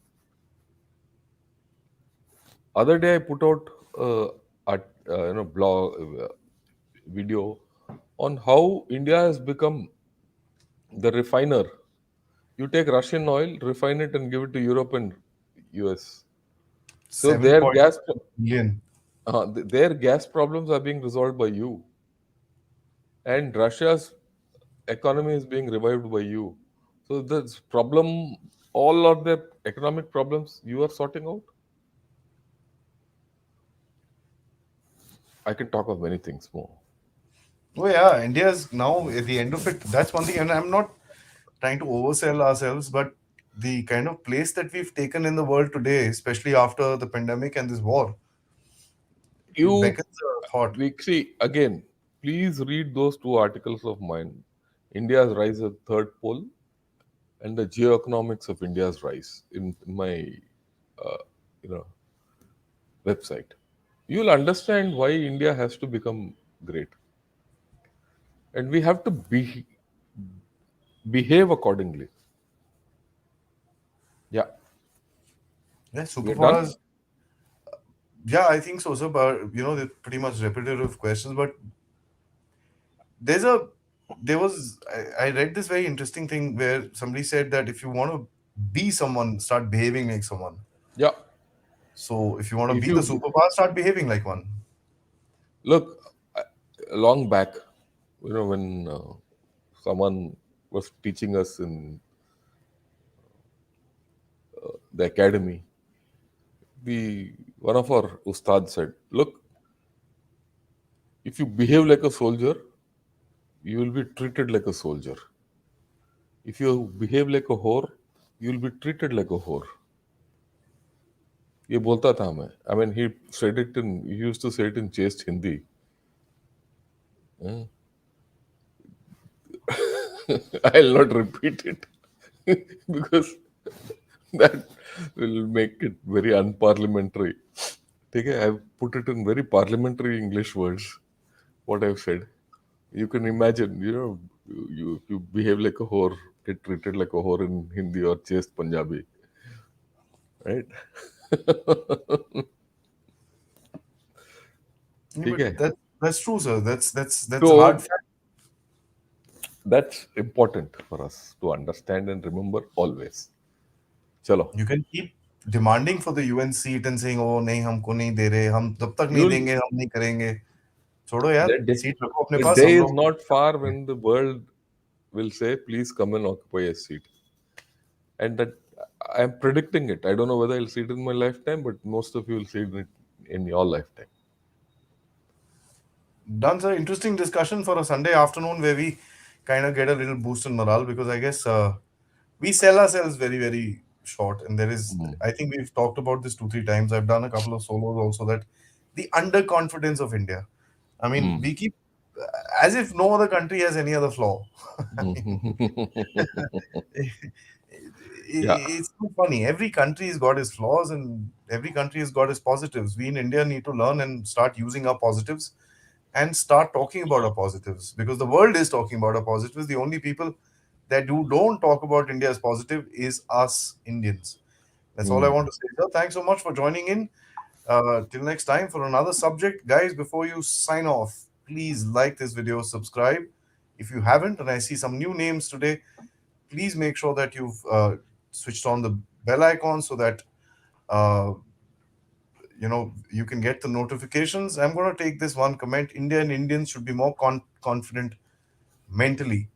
S2: Other day, I put out blog video on how India has become the refiner. You take Russian oil, refine it, and give it to Europe and US. So
S1: Seven
S2: their
S1: point
S2: gas,
S1: billion.
S2: their gas problems are being resolved by you, and Russia's economy is being revived by you. So this problem, all of the economic problems you are sorting out. I can talk of many things more.
S1: Oh yeah, India's now at the end of it. That's one thing, and I'm not trying to oversell ourselves, but the kind of place that we've taken in the world today, especially after the pandemic and this war, it
S2: You,
S1: beckons a thought.
S2: we see again. Please read those two articles of mine: India's rise as third pole and the geoeconomics of India's rise in my you know website. You'll understand why India has to become great, and we have to behave accordingly. Yeah,
S1: Yeah,
S2: we're done.
S1: superpowers. Yeah, I think so. So, but they're pretty much repetitive questions. But there's a there was I read this very interesting thing where somebody said that if you want to be someone, start behaving like someone.
S2: Yeah,
S1: So, if you want to
S2: if
S1: be the
S2: you
S1: superpower, start behaving like one.
S2: look long back, when someone was teaching us in the academy, the one of our ustad said, "Look, if you behave like a soldier, you will be treated like a soldier. If you behave like a whore, you will be treated like a whore." ये बोलता था मैं. I mean, he used to say it in chaste Hindi. Hmm. I'll not repeat it because that will make it very unparliamentary. Okay, I've put it in very parliamentary English words, what I've said. You can imagine, you behave like a whore, get treated like a whore in Hindi or chaste Punjabi, right?
S1: Yeah, but
S2: Okay,
S1: that's true, sir. That's a hard
S2: so
S1: fact.
S2: that's important for us to understand and remember always. Chalo,
S1: You can keep demanding for the UN seat and saying, "Oh नहीं हमको नहीं दे रहे, हम तब तक नहीं
S2: you'll
S1: देंगे, हम नहीं करेंगे." छोड़ो यार,
S2: that day,
S1: सीट रखो अपने
S2: the
S1: पास,
S2: day
S1: हम
S2: is
S1: लोग
S2: not far
S1: हैं.
S2: when the world will say, please come and occupy a seat. And that I'm predicting it. I don't know whether I'll see it in my lifetime, but most of you will see it in your lifetime.
S1: Done, sir. Interesting discussion for a Sunday afternoon where we kind of get a little boost in morale because I guess we sell ourselves very, very short. And there is,
S2: Mm.
S1: I think we've talked about this two, three times. I've done a couple of solos also that the underconfidence of India. I mean,
S2: Mm.
S1: we keep as if no other country has any other flaw.
S2: Yeah.
S1: It's so funny. Every country has got its flaws and every country has got its positives. We in India need to learn and start using our positives and start talking about our positives because the world is talking about our positives. The only people that don't talk about India as positive is us Indians. That's all I
S2: Mm.
S1: want to say. So thanks so much for joining in. Till next time for another subject. Guys, before you sign off, please like this video, subscribe. If you haven't, and I see some new names today, please make sure that you've switched on the bell icon so that uh, you can get the notifications. I'm going to take this one comment. India and Indians should be more confident mentally.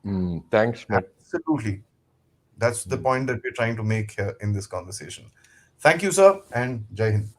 S2: Mm. Thanks, Matt.
S1: Absolutely. That's the
S2: Mm.
S1: point that we're trying to make here in this conversation. Thank you, sir, and Jai Hind.